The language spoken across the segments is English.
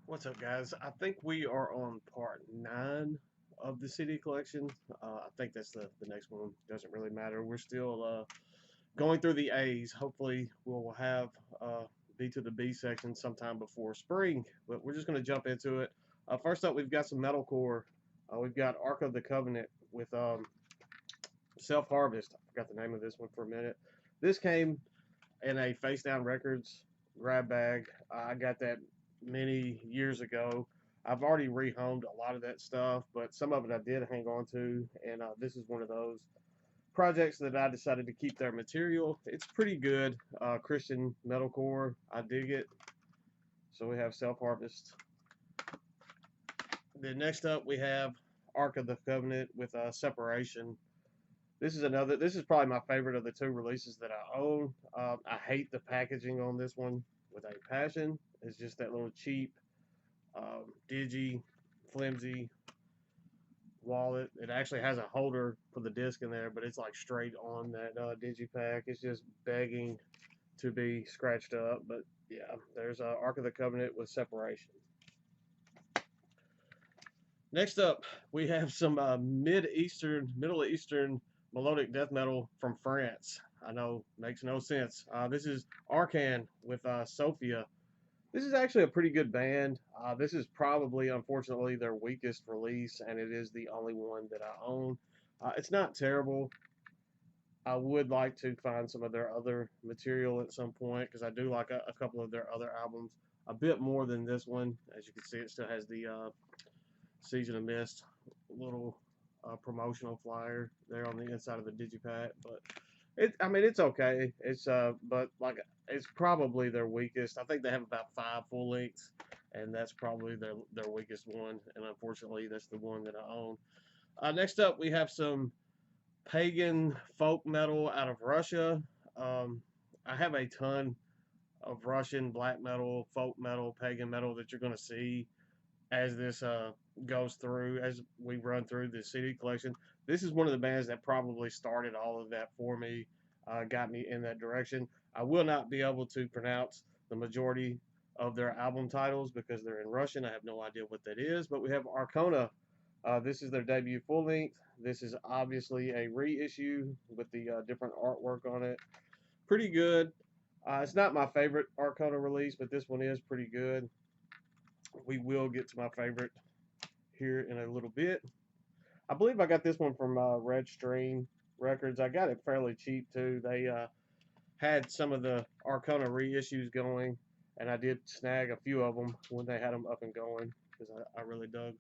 What's up, guys? I think we are on part 9 of the CD collection. I think that's the next one. Doesn't really matter. We're still going through the A's. Hopefully, we'll have B to the B section sometime before spring, but we're just going to jump into it. First up, we've got some metalcore. We've got Ark of the Covenant with Self Harvest. I forgot the name of this one for a minute. This came in a Face Down Records grab bag. I got that many years ago. I've already rehomed a lot of that stuff, but some of it I did hang on to, and this is one of those projects that I decided to keep their material. It's pretty good Christian metalcore. I dig it. So we have Self Harvest. Then next up we have Ark of the Covenant with Separation. This is another. This is probably my favorite of the two releases that I own. I hate the packaging on this one with a passion. It's just that little cheap, digi, flimsy wallet. It actually has a holder for the disc in there, but it's like straight on that digipack. It's just begging to be scratched up. But yeah, there's Ark of the Covenant with Separation. Next up, we have some Middle Eastern melodic death metal from France. I know, makes no sense. This is Arcane with Sophia. This is actually a pretty good band. This is probably, unfortunately, their weakest release, and it is the only one that I own. It's not terrible. I would like to find some of their other material at some point because I do like a couple of their other albums a bit more than this one. As you can see, it still has the Season of Mist little promotional flyer there on the inside of the digipack, but I mean, it's okay. But like, it's probably their weakest. I think they have about 5 full lengths, and that's probably their weakest one. And unfortunately, that's the one that I own. Next up, we have some pagan folk metal out of Russia. Um, I have a ton of Russian black metal, folk metal, pagan metal that you're going to see as this goes through, as we run through the CD collection. This is one of the bands that probably started all of that for me, got me in that direction. I will not be able to pronounce the majority of their album titles because they're in Russian. I have no idea what that is, but we have Arcona. This is their debut full length. This is obviously a reissue with the different artwork on it. Pretty good. It's not my favorite Arcona release, but this one is pretty good. We will get to my favorite here in a little bit. I believe I got this one from Red Stream Records. I got it fairly cheap too. They had some of the Arcona reissues going, and I did snag a few of them when they had them up and going because I really dug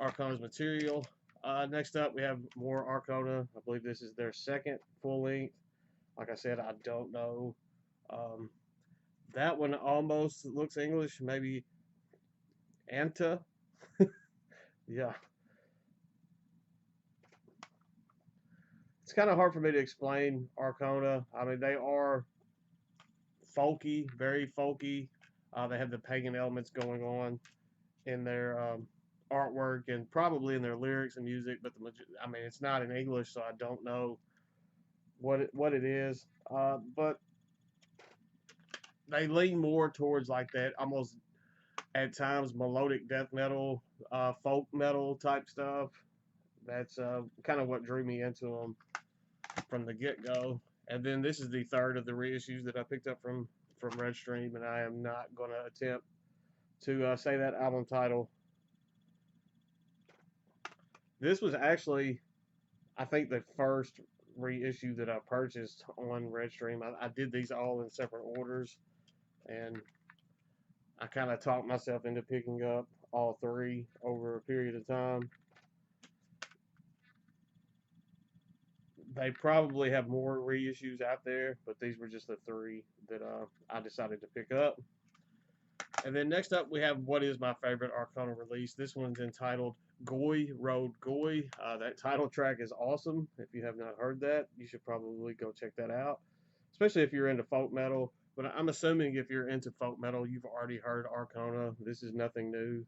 Arcona's material. Next up, we have more Arcona. I believe this is their second full length. Like I said, I don't know. Um, that one almost looks English, maybe Anta. Yeah, it's kind of hard for me to explain Arcona. I mean, they are folky, very folky. They have the pagan elements going on in their artwork and probably in their lyrics and music, but I mean, it's not in English, so I don't know what it is. But they lean more towards like that, almost at times melodic death metal, folk metal type stuff. That's kind of what drew me into them from the get go. And then this is the third of the reissues that I picked up from Redstream, and I am not going to attempt to say that album title. This was actually, I think, the first reissue that I purchased on Redstream. I did these all in separate orders, and I kind of talked myself into picking up all three over a period of time. They probably have more reissues out there, but these were just the three that I decided to pick up. And then next up, we have what is my favorite Arcana release. This one's entitled Goy Road Goy. That title track is awesome. If you have not heard that, you should probably go check that out, especially if you're into folk metal. But I'm assuming if you're into folk metal, you've already heard Arcana. This is nothing new.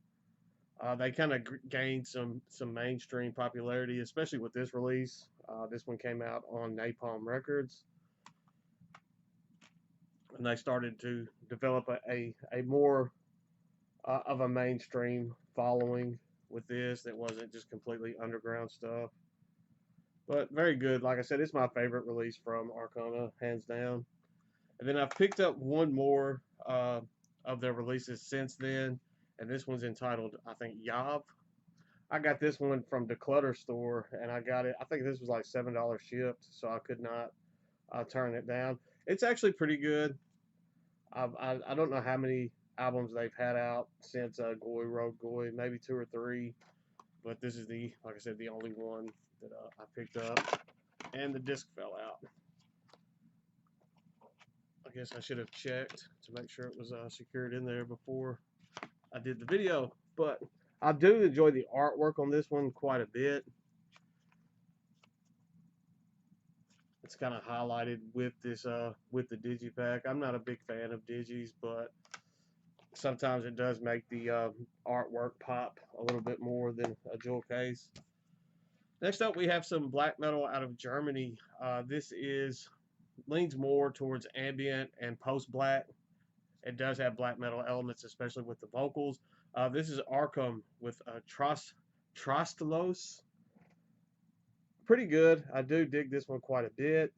They kind of gained some mainstream popularity, especially with this release. This one came out on Napalm Records, and they started to develop a more of a mainstream following with this. That wasn't just completely underground stuff. But very good. Like I said, it's my favorite release from Arcona, hands down. And then I've picked up one more of their releases since then, and this one's entitled, I think, Yav. I got this one from the Clutter store, and I got it. I think this was like $7 shipped, so I could not turn it down. It's actually pretty good. I don't know how many albums they've had out since Goy Road Goy, maybe two or three, but this is like I said, the only one that I picked up, and the disc fell out. I guess I should have checked to make sure it was secured in there before I did the video, but I do enjoy the artwork on this one quite a bit. It's kind of highlighted with this with the digipack. I'm not a big fan of digis, but sometimes it does make the artwork pop a little bit more than a jewel case. Next up, we have some black metal out of Germany. This leans more towards ambient and post black. It does have black metal elements, especially with the vocals. This is Arkham with Trostelos. Pretty good. I do dig this one quite a bit.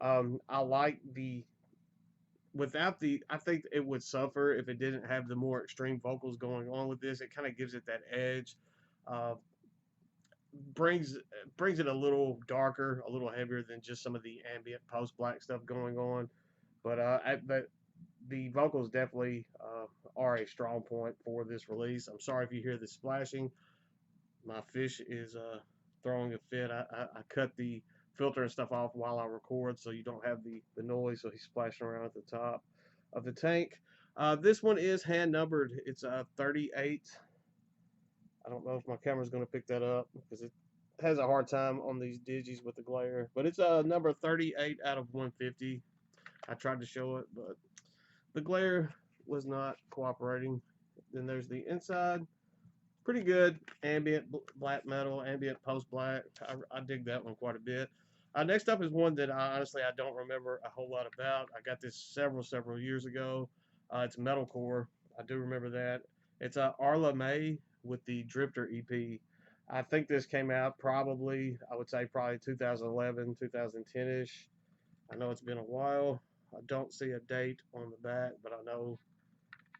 I like I think it would suffer if it didn't have the more extreme vocals going on with this. It kind of gives it that edge. Uh, brings it a little darker, a little heavier than just some of the ambient post black stuff going on. But the vocals definitely are a strong point for this release. I'm sorry if you hear the splashing. My fish is throwing a fit. I cut the filter and stuff off while I record, so you don't have the noise. So he's splashing around at the top of the tank. This one is hand numbered. It's 38. I don't know if my camera's going to pick that up because it has a hard time on these digis with the glare. But it's number 38 out of 150. I tried to show it, but the glare was not cooperating. Then there's the inside. Pretty good ambient black metal, ambient post black. I dig that one quite a bit. Next up is one that honestly I don't remember a whole lot about. I got this several years ago. It's metalcore. I do remember that. It's Arla May with the Drifter EP. I think this came out probably, I would say probably 2011, 2010-ish. I know it's been a while. I don't see a date on the back, but I know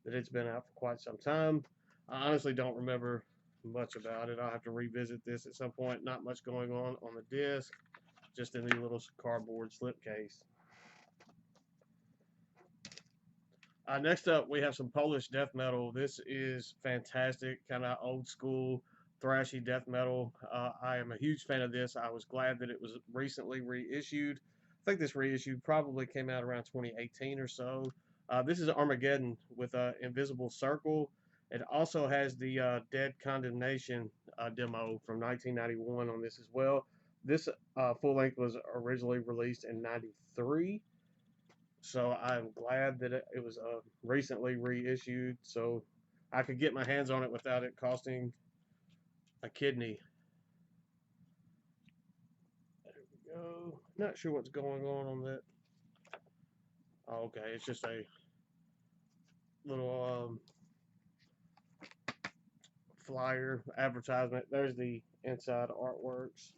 that it's been out for quite some time. I honestly don't remember much about it. I'll have to revisit this at some point. Not much going on the disc, just in the little cardboard slipcase. Next up, we have some Polish death metal. This is fantastic, kind of old school, thrashy death metal. I am a huge fan of this. I was glad that it was recently reissued. I think this reissue probably came out around 2018 or so. This is Armageddon with Invisible Circle. It also has the Dead Condemnation demo from 1991 on this as well. This full length was originally released in '93. So I'm glad that it was recently reissued so I could get my hands on it without it costing a kidney. There we go. Not sure what's going on that. Oh, okay, it's just a little flyer advertisement. There's the inside artworks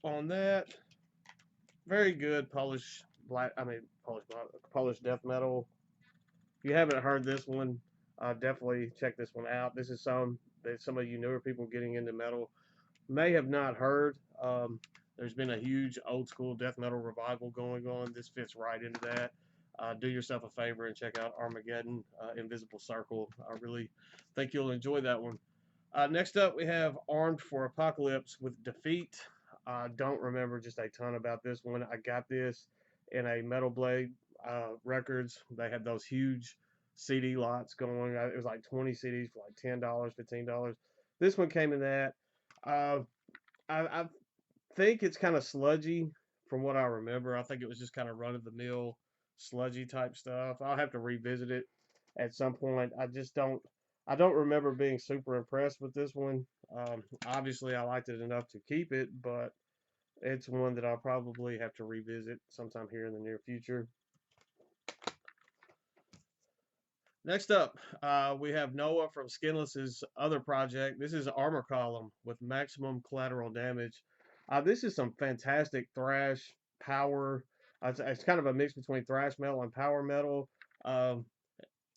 on that. Very good Polish death metal. If you haven't heard this one, definitely check this one out. This is some that some of you newer people getting into metal may have not heard. There's been a huge old school death metal revival going on. This fits right into that. Do yourself a favor and check out Armageddon, Invisible Circle. I really think you'll enjoy that one. Next up, we have Armed for Apocalypse with Defeat. I don't remember just a ton about this one. I got this in a Metal Blade Records. They had those huge CD lots going. It was like 20 CDs for like $10, $15. This one came in that. I think it's kind of sludgy from what I remember. I think it was just kind of run-of-the-mill sludgy type stuff. I'll have to revisit it at some point. I don't remember being super impressed with this one. Obviously, I liked it enough to keep it, but it's one that I'll probably have to revisit sometime here in the near future. Next up, we have Noah from Skinless's other project. This is Armor Column with maximum collateral damage. This is some fantastic thrash power. It's kind of a mix between thrash metal and power metal. Um,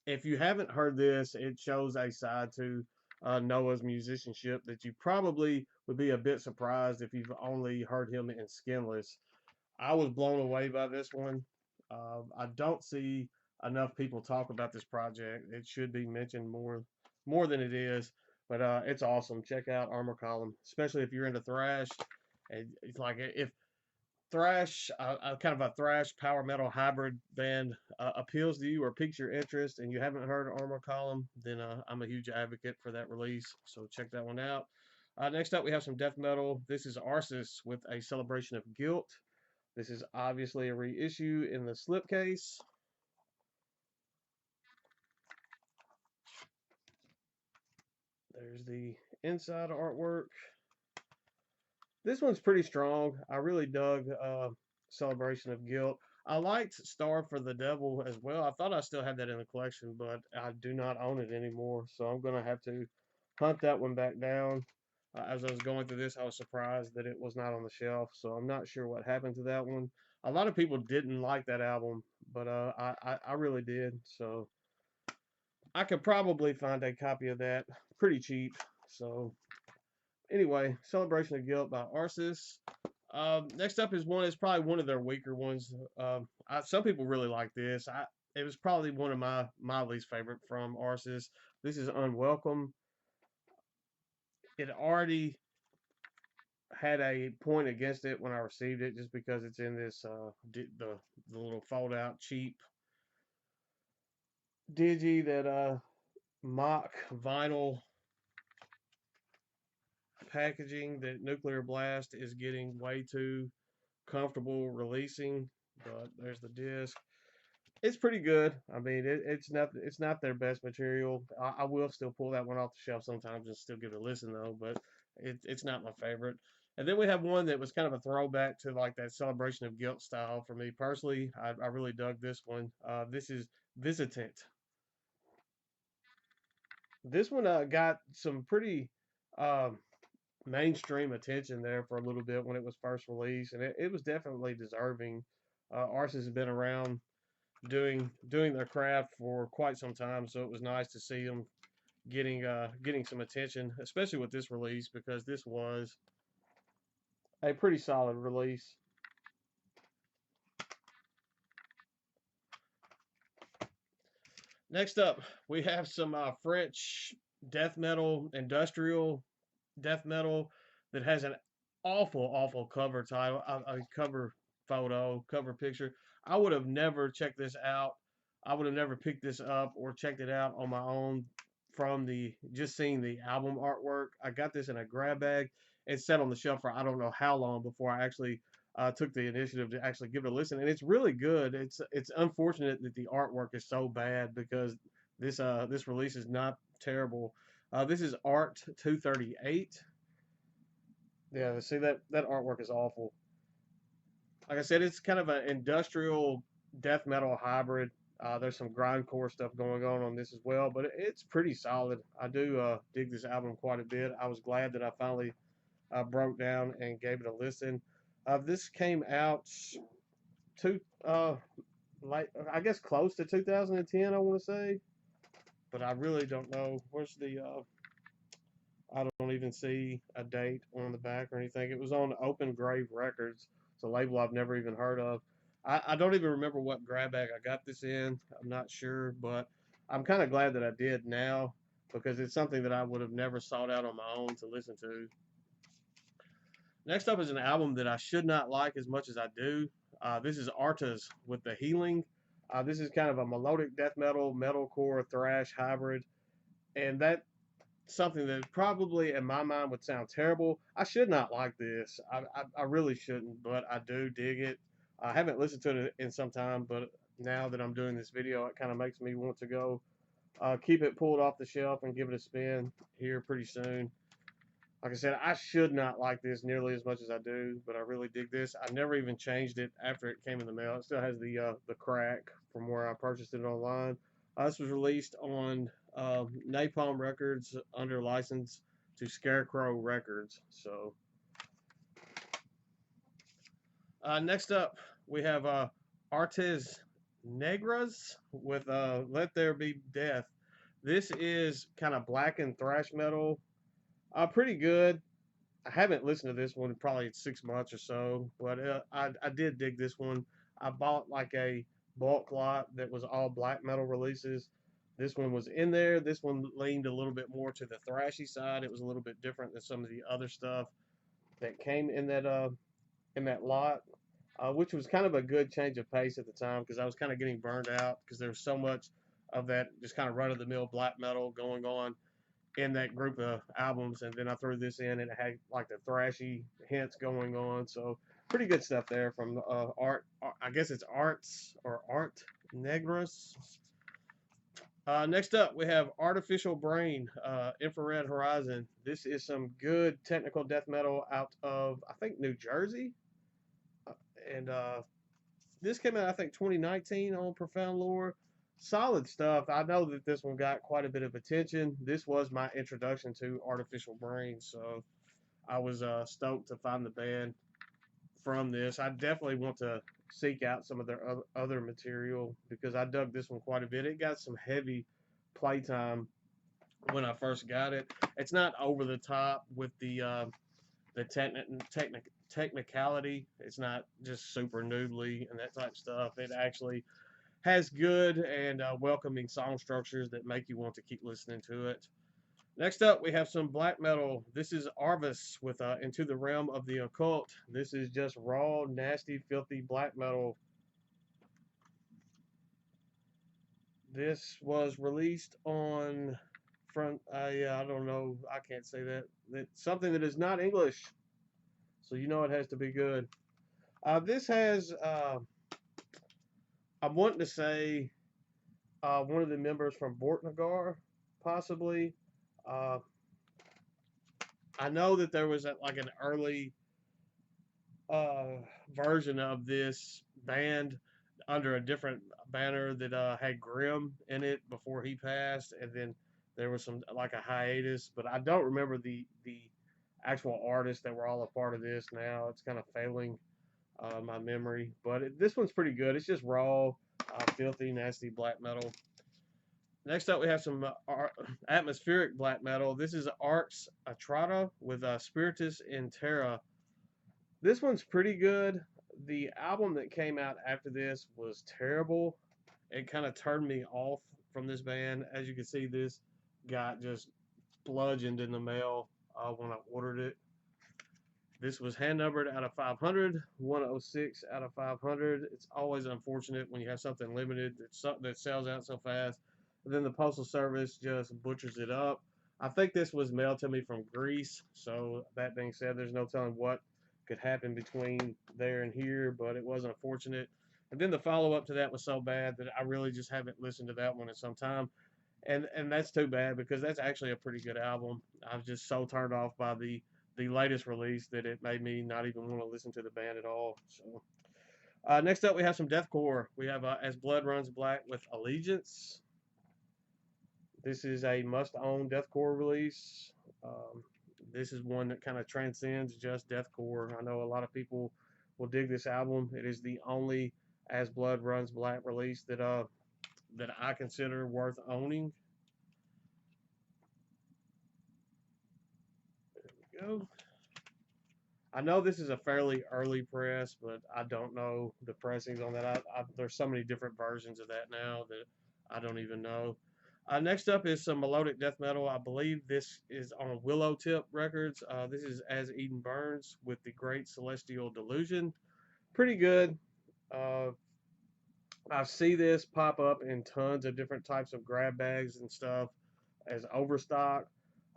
if you haven't heard this, it shows a side to Noah's musicianship that you probably would be a bit surprised if you've only heard him in Skinless. I was blown away by this one. I don't see enough people talk about this project. It should be mentioned more than it is, but it's awesome. Check out Armor Column, especially if you're into thrash. It's like if thrash, kind of a thrash power metal hybrid band appeals to you or piques your interest, and you haven't heard Armor Column, then I'm a huge advocate for that release. So check that one out. Next up, we have some death metal. This is Arses with a celebration of guilt. This is obviously a reissue in the slipcase. There's the inside artwork. This one's pretty strong. I really dug Celebration of Guilt. I liked Star for the Devil as well. I thought I still had that in the collection, but I do not own it anymore. So I'm going to have to hunt that one back down. As I was going through this, I was surprised that it was not on the shelf. So I'm not sure what happened to that one. A lot of people didn't like that album, but I really did. So I could probably find a copy of that pretty cheap. So anyway, Celebration of Guilt by Arses. Next up is one. It's probably one of their weaker ones. Some people really like this. It was probably one of my least favorite from Arses. This is Unwelcome. It already had a point against it when I received it, just because it's in this the little fold out cheap digi that mock vinyl packaging that Nuclear Blast is getting way too comfortable releasing. But there's the disc. It's pretty good. I mean, it's not their best material. I will still pull that one off the shelf sometimes and still give it a listen though, but it's not my favorite. And then we have one that was kind of a throwback to like that Celebration of Guilt style for me personally. I really dug this one. This is Visitant. This one got some pretty um, mainstream attention there for a little bit when it was first released, and it was definitely deserving. Arses has been around doing their craft for quite some time, so it was nice to see them getting some attention, especially with this release because this was a pretty solid release. Next up, we have some French death metal, industrial death metal that has an awful cover title, a cover photo, cover picture. I would have never checked this out. I would have never picked this up or checked it out on my own from the just seeing the album artwork. I got this in a grab bag. It sat on the shelf for I don't know how long before I actually took the initiative to actually give it a listen, and it's really good. It's unfortunate that the artwork is so bad because this release is not terrible. This is Art 238. Yeah, see that artwork is awful. Like I said, it's kind of an industrial death metal hybrid. There's some grindcore stuff going on this as well, but it's pretty solid. I do dig this album quite a bit. I was glad that I finally broke down and gave it a listen. This came out to like I guess close to 2010, I want to say, but I really don't know. Where's the I don't even see a date on the back or anything. It was on Open Grave Records. It's a label I've never even heard of. I don't even remember what grab bag I got this in. I'm not sure, but I'm kind of glad that I did now because it's something that I would have never sought out on my own to listen to. Next up is an album that I should not like as much as I do. This is Artas with The Healing. This is kind of a melodic death metal, metalcore, thrash hybrid, and that something that probably in my mind would sound terrible. I should not like this. I really shouldn't, but I do dig it. I haven't listened to it in some time, but now that I'm doing this video, it kind of makes me want to go keep it pulled off the shelf and give it a spin here pretty soon. Like I said, I should not like this nearly as much as I do, but I really dig this. I never even changed it after it came in the mail. It still has the crack from where I purchased it online. This was released on Napalm Records under license to Scarecrow Records. So next up, we have Artes Negras with Let There Be Death. This is kind of blackened thrash metal. Pretty good. I haven't listened to this one in probably 6 months or so, but I did dig this one. I bought like a bulk lot that was all black metal releases. This one was in there. This one leaned a little bit more to the thrashy side. It was a little bit different than some of the other stuff that came in that lot, which was kind of a good change of pace at the time because I was kind of getting burned out because there was so much of that just kind of run of the mill black metal going on in that group of albums, and then I threw this in, and it had like the thrashy hints going on. So pretty good stuff there from I guess it's Arts or Art Negras. Next up, we have Artificial Brain, Infrared Horizon. This is some good technical death metal out of, I think, New Jersey. And this came out, I think, 2019 on Profound Lore. Solid stuff. I know that this one got quite a bit of attention. This was my introduction to Artificial Brain, so I was stoked to find the band from this. I definitely want to seek out some of their other material because I dug this one quite a bit. It got some heavy playtime when I first got it. It's not over the top with the technicality. It's not just super noodly and that type of stuff. It actually has good and welcoming song structures that make you want to keep listening to it. Next up, we have some black metal. This is Arvis with Into the Realm of the Occult. This is just raw, nasty, filthy black metal. This was released on I don't know, I can't say that. It's something that is not English, so you know it has to be good. This has, I'm wanting to say, one of the members from Bortnagar, possibly. Uh, I know that there was like an early version of this band under a different banner that had Grimm in it before he passed, and then there was some like a hiatus, but I don't remember the actual artists that were all a part of this. Now it's kind of failing my memory, but this one's pretty good. It's just raw, filthy, nasty black metal. Next up, we have some atmospheric black metal. This is Ars Atrata with Spiritus in Terra. This one's pretty good. The album that came out after this was terrible. It kind of turned me off from this band. As you can see, this got just bludgeoned in the mail when I ordered it. This was hand numbered out of 500, 106 out of 500. It's always unfortunate when you have something limited that sells out so fast. And then the Postal Service just butchers it up. I think this was mailed to me from Greece. So that being said, there's no telling what could happen between there and here, but it was unfortunate. And then the follow-up to that was so bad that I really just haven't listened to that one in some time. And that's too bad because that's actually a pretty good album. I was just so turned off by the latest release that it made me not even want to listen to the band at all. So next up, we have some deathcore. We have As Blood Runs Black with Allegiance. This is a must-own deathcore release. This is one that kind of transcends just deathcore. I know a lot of people will dig this album. It is the only As Blood Runs Black release that I consider worth owning. There we go. I know this is a fairly early press, but I don't know the pressings on that. There's so many different versions of that now that I don't even know. Next up is some melodic death metal. I believe this is on Willow Tip Records. This is As Eden Burns with the Great Celestial Delusion. Pretty good. I see this pop up in tons of different types of grab bags and stuff as overstock.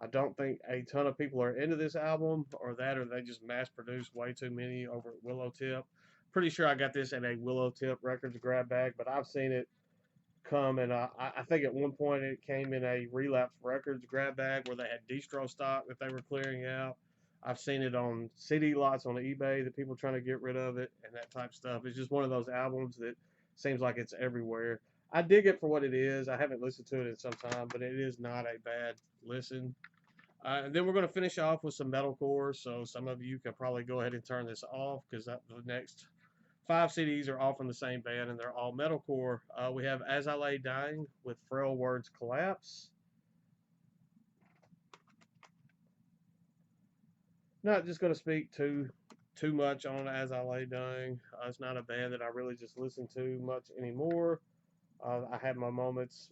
I don't think a ton of people are into this album, or they just mass produced way too many over at Willow Tip. Pretty sure I got this in a Willow Tip Records grab bag, but I've seen it come, and I think at one point it came in a Relapse Records grab bag where they had distro stock that they were clearing out. I've seen it on CD lots on eBay that people trying to get rid of it and that type of stuff. It's just one of those albums that seems like it's everywhere. I dig it for what it is. I haven't listened to it in some time, but it is not a bad listen. And then we're going to finish off with some metalcore. So some of you can probably go ahead and turn this off because the next 5 CDs are all from the same band and they're all metalcore. We have As I Lay Dying with Frail Words Collapse. Not just going to speak too much on As I Lay Dying. It's not a band that I really just listen to much anymore. I had my moments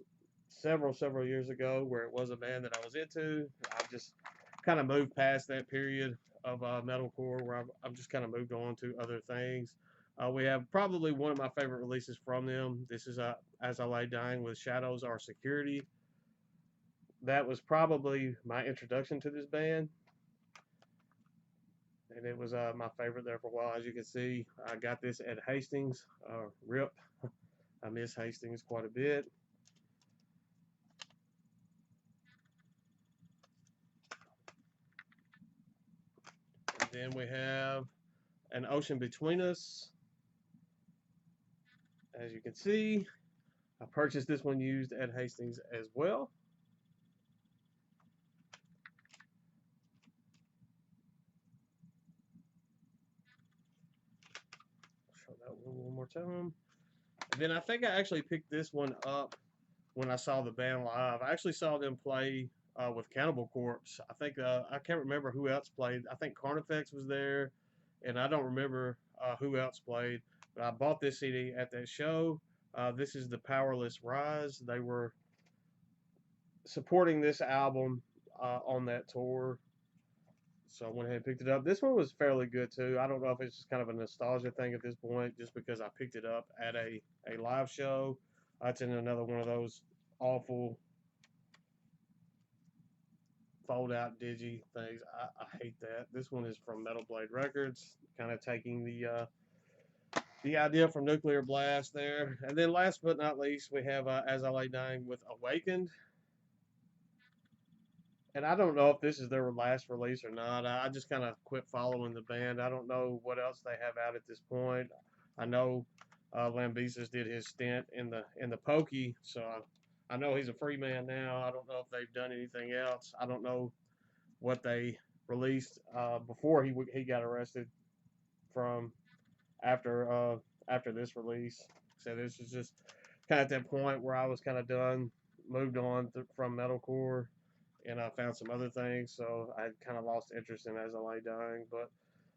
several years ago where it was a band that I was into. I just kind of moved past that period of metalcore where I've just kind of moved on to other things. We have probably one of my favorite releases from them. This is As I Lay Dying with Shadows Are Security. That was probably my introduction to this band. And it was my favorite there for a while. As you can see, I got this at Hastings. RIP. I miss Hastings quite a bit. And then we have An Ocean Between Us. As you can see, I purchased this one used at Hastings as well. Show that one more time. And then I think I actually picked this one up when I saw the band live. I actually saw them play with Cannibal Corpse. I think I can't remember who else played. I think Carnifex was there, and I don't remember who else played. But I bought this CD at that show. This is the Powerless Rise. They were supporting this album on that tour. So I went ahead and picked it up. This one was fairly good too. I don't know if it's just kind of a nostalgia thing at this point, just because I picked it up at a live show. It's in another one of those awful fold out digi things. I hate that. This one is from Metal Blade Records, kind of taking the idea from Nuclear Blast there. And then last but not least, we have As I Lay Dying with Awakened. And I don't know if this is their last release or not. I just kind of quit following the band. I don't know what else they have out at this point. I know Lambesis did his stint in the Pokey, so I know he's a free man now. I don't know if they've done anything else. I don't know what they released before he got arrested from after this release. So this is just kind of at that point where I was kind of done, moved on from metalcore, and I found some other things, so I kind of lost interest in As I Lay Dying. But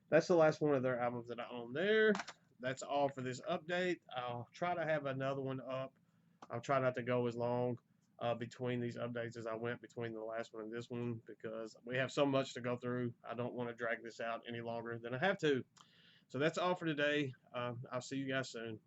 that's the last one of their albums that I own there. That's all for this update. I'll try to have another one up. I'll try not to go as long between these updates as I went between the last one and this one, because we have so much to go through. I don't want to drag this out any longer than I have to. So that's all for today. I'll see you guys soon.